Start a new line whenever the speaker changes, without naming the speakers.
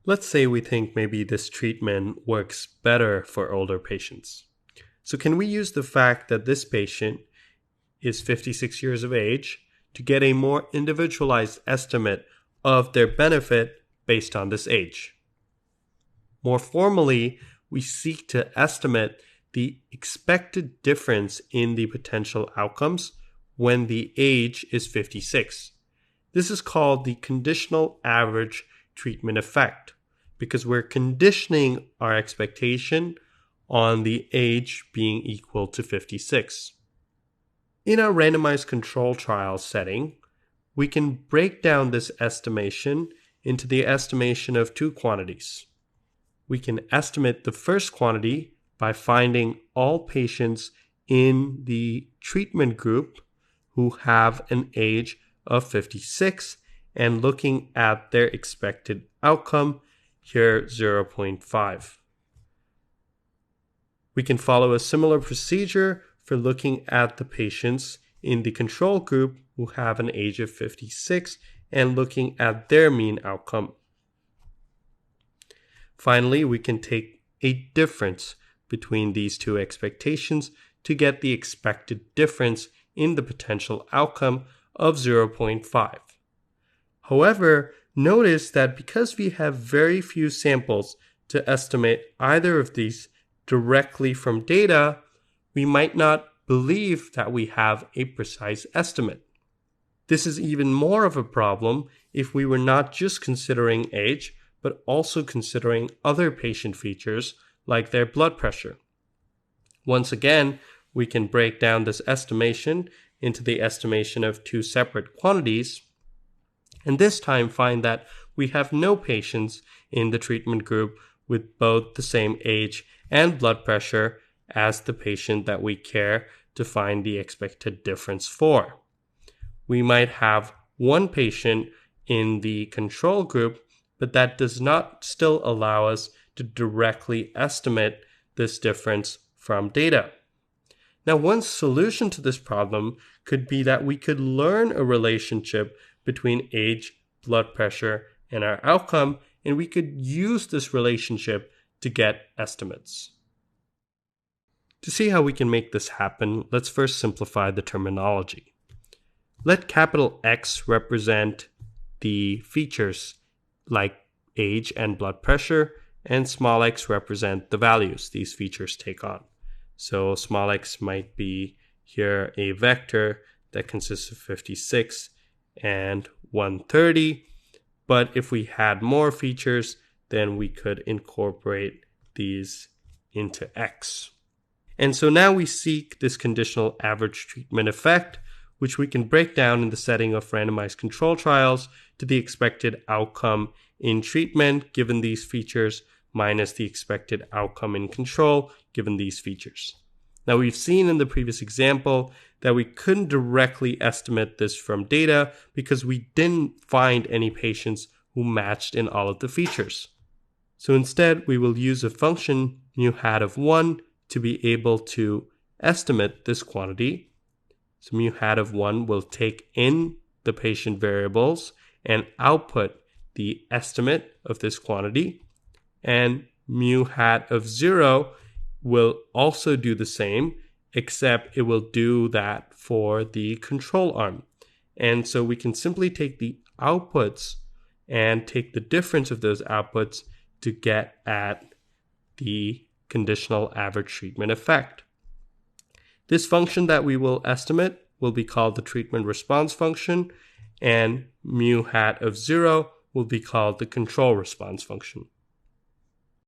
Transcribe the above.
Let's say we think maybe this treatment works better for older patients. So can we use the fact that this patient is 56 years of age to get a more individualized estimate of their benefit based on this age? More formally, we seek to estimate the expected difference in the potential outcomes when the age is 56. This is called the conditional average treatment effect because we're conditioning our expectation on the age being equal to 56. In our randomized control trial setting, we can break down this estimation into the estimation of two quantities. We can estimate the first quantity by finding all patients in the treatment group who have an age of 56 and looking at their expected outcome, here 0.5. We can follow a similar procedure for looking at the patients in the control group who have an age of 56 and looking at their mean outcome. Finally, we can take a difference between these two expectations to get the expected difference in the potential outcome of 0.5. However, notice that because we have very few samples to estimate either of these directly from data, we might not believe that we have a precise estimate. This is even more of a problem if we were not just considering age, but also considering other patient features like their blood pressure. Once again, we can break down this estimation into the estimation of two separate quantities, and this time find that we have no patients in the treatment group with both the same age and blood pressure as the patient that we care to find the expected difference for. We might have one patient in the control group, but that does not still allow us to directly estimate this difference from data. Now, one solution to this problem could be that we could learn a relationship between age, blood pressure, and our outcome, and we could use this relationship to get estimates. To see how we can make this happen, let's first simplify the terminology. Let capital X represent the features like age and blood pressure, and small x represent the values these features take on. So small x might be here a vector that consists of 56 and 130, but if we had more features, then we could incorporate these into x. And so now we seek this conditional average treatment effect, which we can break down in the setting of randomized control trials to the expected outcome in treatment given these features minus the expected outcome in control given these features. Now we've seen in the previous example that we couldn't directly estimate this from data because we didn't find any patients who matched in all of the features. So instead we will use a function mu hat of 1 to be able to estimate this quantity. So mu hat of 1 will take in the patient variables and output the estimate of this quantity, and mu hat of 0 will also do the same, except it will do that for the control arm. And so we can simply take the outputs and take the difference of those outputs to get at the conditional average treatment effect. This function that we will estimate will be called the treatment response function, and mu hat of 0 will be called the control response function.